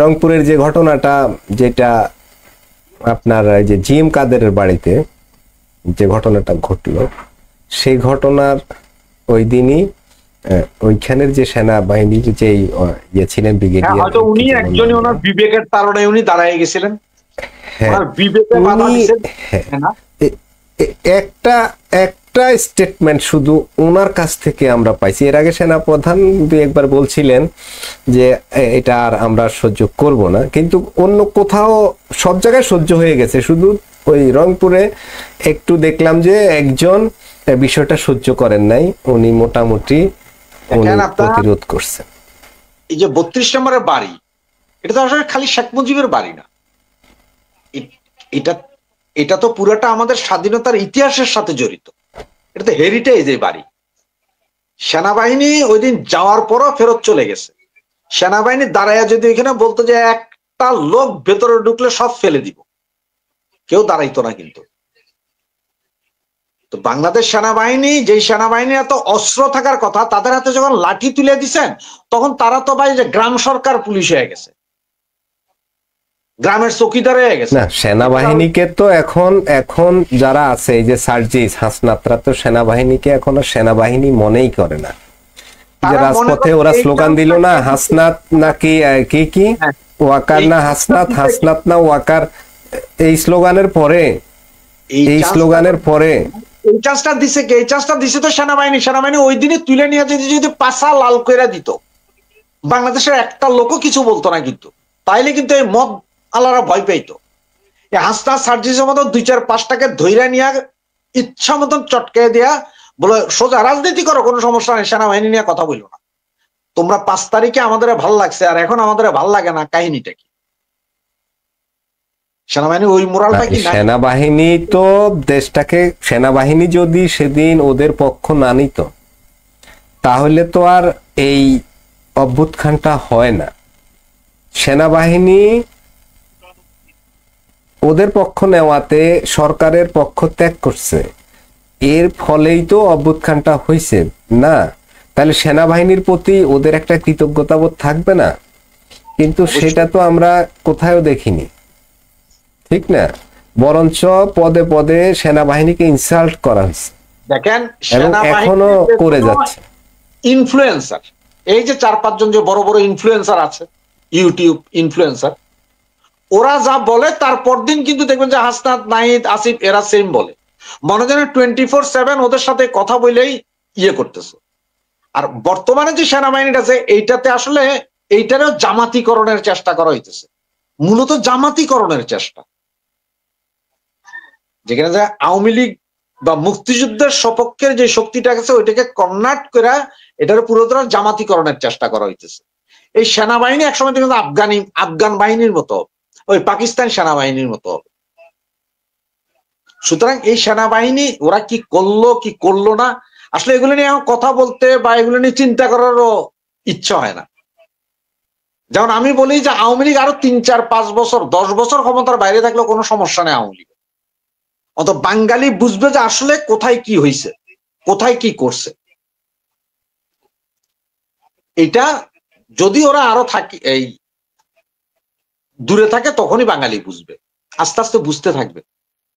রংপুরের যে ঘটনাটা, যেটা আপনার যে জিএম কাদেরের বাড়িতে যে ঘটনাটা ঘটলো, সেই ঘটনার ওই দিনই ওইখানের যে সেনাবাহিনীর যে ইয়ে ছিলেন ব্রিগেডিয়ার, হয়তো উনি একজনই ওনার বিবেকের তাড়নায় উনি দাঁড়ায় গেছিলেন। হ্যাঁ, বিবেকে বাধা দিয়েছেন। একটা একটা স্টেটমেন্ট শুধু ওনার কাছ থেকে আমরা পাইছি। এর আগে সেনাপ্রধান একবার বলছিলেন যে এটা আর আমরা সহ্য করব না, কিন্তু অন্য কোথাও সব জায়গায় সহ্য হয়ে গেছে, শুধু ওই রংপুরে একটু দেখলাম যে একজন বিষয়টা সহ্য করেন নাই, উনি মোটামুটি প্রতিরোধ করছেন। এই যে 32 নম্বরের বাড়ি, এটা তো আসলে খালি শেখ মুজিবের বাড়ি না, এটা তো পুরোটা আমাদের স্বাধীনতার ইতিহাসের সাথে জড়িত। এটা তো হেরিটেজ এই বাড়ি। সেনাবাহিনী ওই দিন যাওয়ার পরও ফেরত চলে গেছে। সেনাবাহিনী দাঁড়াইয়া যদি এখানে বলতো যে একটা লোক ভেতরে ঢুকলে সব ফেলে দিব, কেউ দাঁড়াইতো না। কিন্তু তো বাংলাদেশ সেনাবাহিনী, যেই সেনাবাহিনী এত অস্ত্র থাকার কথা, তাদের হাতে যখন লাঠি তুলে দিছেন, তখন তারা তো ভাই যে গ্রাম সরকার পুলিশ হয়ে গেছে, গ্রামের চৌকিদার হয়ে গেছে। না, সেনাবাহিনীকে তো এখন যারা আছে, এই যে সার্জিস হাসনাতরা, তো সেনাবাহিনীকে এখন সেনাবাহিনী মনেই করে না। যে রাজপথে ওরা স্লোগান দিল না, হাসনাত নাকি কি ওয়াকার না হাসনাত, হাসনাত না ওয়াকার, এই স্লোগানের পরে এই চান্সটা দিছে কে? এই চান্সটা দিছে তো সেনাবাহিনী ওই দিনে তুলে নিয়ে যদি পাশা লাল করে দিত, বাংলাদেশের একটা লোকও কিছু বলতো না। কিন্তু তাইলে কিন্তু এই মদ আলারা ভয় পাইতো। হাসনাত সার্জিসের মতো 2-4-5টাকে ধৈর্য নিয়ে ইচ্ছা মতন চটকে দেয়া, বলে সোজা রাজনীতি করো, কোনো সমস্যা নেই, সেনাবাহিনী নিয়ে কথা বললো না। তোমরা 5 তারিখে আমাদের ভাল লাগছে, আর এখন আমাদের ভাল লাগে না, কাহিনীটা কি? সেনাবাহিনী ওই মোরালটা কি? সেনাবাহিনী তো দেশটাকে, সেনাবাহিনী যদি সেদিন ওদের পক্ষ না নিত, তাহলে তো আর এই অভ্যুত্থানটা হয় না। সেনাবাহিনী ওদের পক্ষ নেওয়াতে সরকারের পক্ষ ত্যাগ করছে, এর ফলেই তো অভ্যুত্থানটা হয়েছে না? তাহলে সেনাবাহিনীর প্রতি ওদের একটা কৃতজ্ঞতাবোধ থাকবে না? কিন্তু সেটা তো আমরা কোথাও দেখিনি, ঠিক না? বরঞ্চ পদে পদে সেনাবাহিনীকে ইনসাল্ট করা হয়েছে, দেখেন এখনো করে যাচ্ছে। ইনফ্লুয়েন্সার, এই যে 4-5 জন যে বড় বড় ইনফ্লুয়েন্সার আছে, ইউটিউব ইনফ্লুয়েন্সার, ওরা যা বলে তারপর দিন কিন্তু দেখবেন যে হাসনাত, নাহিদ, আসিফ এরা সেম বলে। মনে যেন 24/7 ওদের সাথে কথা বলেই ইয়ে করতেছে। আর বর্তমানে যে সেনাবাহিনীটা আছে, এইটাতে আসলে এইটারও জামাতিকরণের চেষ্টা করা হইতেছে, মূলত জামাতিকরণের চেষ্টা। যেখানে যে আওয়ামী লীগ বা মুক্তিযুদ্ধের সপক্ষের যে শক্তিটা আছে, ওইটাকে কনভার্ট করে এটার পুরোটা জামাতিকরণের চেষ্টা করা হইতেছে। এই সেনাবাহিনী একসময় কিন্তু আফগান বাহিনীর মতো, ওই পাকিস্তান সেনাবাহিনীর মতো। সুতরাং এই সেনাবাহিনী ওরা কি করলো কি করলো না, আসলে এগুলো নিয়ে আমার কথা বলতে বা এগুলো নিয়ে চিন্তা করারও ইচ্ছা হয় না। যেমন আমি বলি যে আওয়ামী লীগ আরো 3-4-5 বছর 10 বছর ক্ষমতার বাইরে থাকলেও কোনো সমস্যা নেই আওয়ামী লীগ। অত বাঙালি বুঝবে যে আসলে কোথায় কি হয়েছে, কোথায় কি করছে। এটা যদি ওরা আরো থাকে, এই দূরে থাকে, তখনই বাঙালি বুঝবে, আস্তে আস্তে বুঝতে থাকবে।